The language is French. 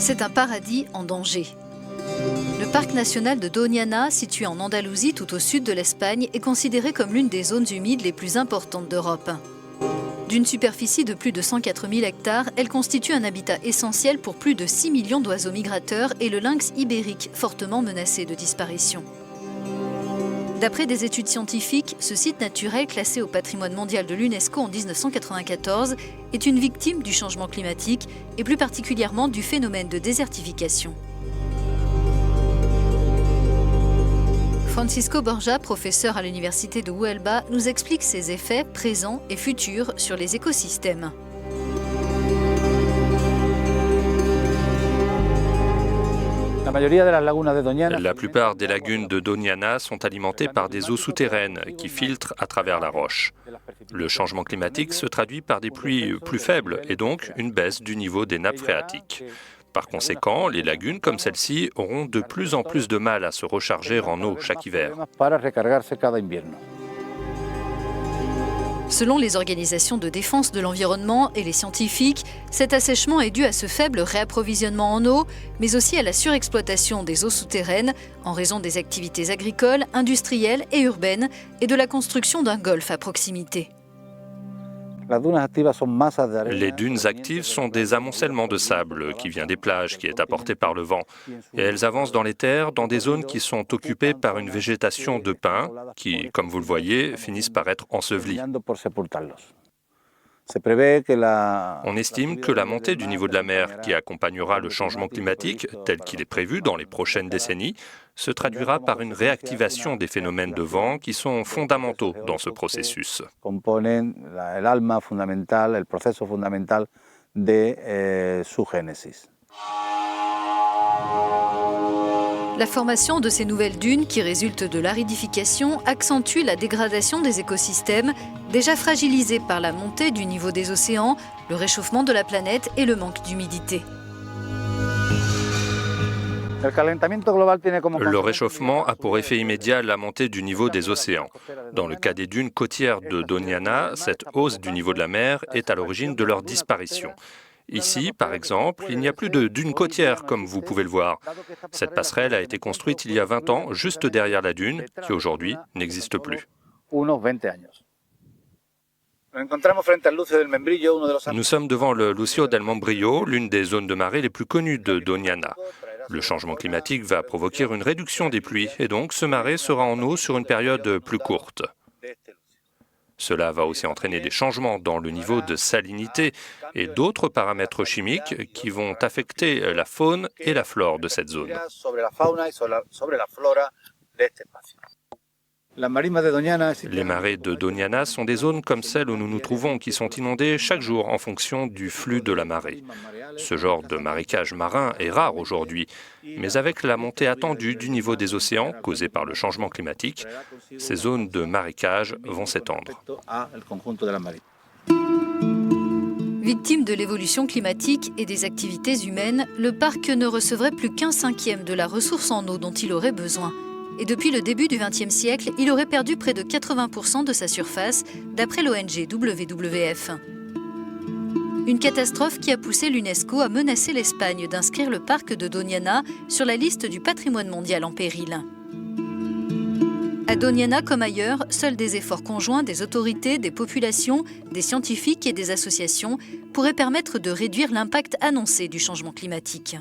C'est un paradis en danger. Le parc national de Doñana, situé en Andalousie tout au sud de l'Espagne, est considéré comme l'une des zones humides les plus importantes d'Europe. D'une superficie de plus de 104 000 hectares, elle constitue un habitat essentiel pour plus de 6 millions d'oiseaux migrateurs et le lynx ibérique, fortement menacé de disparition. D'après des études scientifiques, ce site naturel classé au patrimoine mondial de l'UNESCO en 1994 est une victime du changement climatique et plus particulièrement du phénomène de désertification. Francisco Borja, professeur à l'université de Huelva, nous explique ses effets présents et futurs sur les écosystèmes. La plupart des lagunes de Doñana sont alimentées par des eaux souterraines qui filtrent à travers la roche. Le changement climatique se traduit par des pluies plus faibles et donc une baisse du niveau des nappes phréatiques. Par conséquent, les lagunes comme celle-ci auront de plus en plus de mal à se recharger en eau chaque hiver. Selon les organisations de défense de l'environnement et les scientifiques, cet assèchement est dû à ce faible réapprovisionnement en eau, mais aussi à la surexploitation des eaux souterraines en raison des activités agricoles, industrielles et urbaines et de la construction d'un golfe à proximité. Les dunes actives sont des amoncellements de sable qui vient des plages, qui est apporté par le vent. Et elles avancent dans les terres, dans des zones qui sont occupées par une végétation de pins qui, comme vous le voyez, finissent par être ensevelies. On estime que la montée du niveau de la mer, qui accompagnera le changement climatique, tel qu'il est prévu dans les prochaines décennies, se traduira par une réactivation des phénomènes de vent qui sont fondamentaux dans ce processus. La formation de ces nouvelles dunes qui résultent de l'aridification accentue la dégradation des écosystèmes déjà fragilisés par la montée du niveau des océans, le réchauffement de la planète et le manque d'humidité. Le réchauffement a pour effet immédiat la montée du niveau des océans. Dans le cas des dunes côtières de Doñana, cette hausse du niveau de la mer est à l'origine de leur disparition. Ici, par exemple, il n'y a plus de dunes côtières, comme vous pouvez le voir. Cette passerelle a été construite il y a 20 ans, juste derrière la dune, qui aujourd'hui n'existe plus. Nous sommes devant le Lucio del Membrillo, l'une des zones de marée les plus connues de Doñana. Le changement climatique va provoquer une réduction des pluies, et donc ce marais sera en eau sur une période plus courte. Cela va aussi entraîner des changements dans le niveau de salinité et d'autres paramètres chimiques qui vont affecter la faune et la flore de cette zone. Les marais de Doñana sont des zones comme celles où nous nous trouvons qui sont inondées chaque jour en fonction du flux de la marée. Ce genre de marécage marin est rare aujourd'hui, mais avec la montée attendue du niveau des océans causée par le changement climatique, ces zones de marécage vont s'étendre. Victime de l'évolution climatique et des activités humaines, le parc ne recevrait plus qu'1 cinquième de la ressource en eau dont il aurait besoin. Et depuis le début du XXe siècle, il aurait perdu près de 80% de sa surface, d'après l'ONG WWF. Une catastrophe qui a poussé l'UNESCO à menacer l'Espagne d'inscrire le parc de Doñana sur la liste du patrimoine mondial en péril. À Doñana comme ailleurs, seuls des efforts conjoints des autorités, des populations, des scientifiques et des associations pourraient permettre de réduire l'impact annoncé du changement climatique.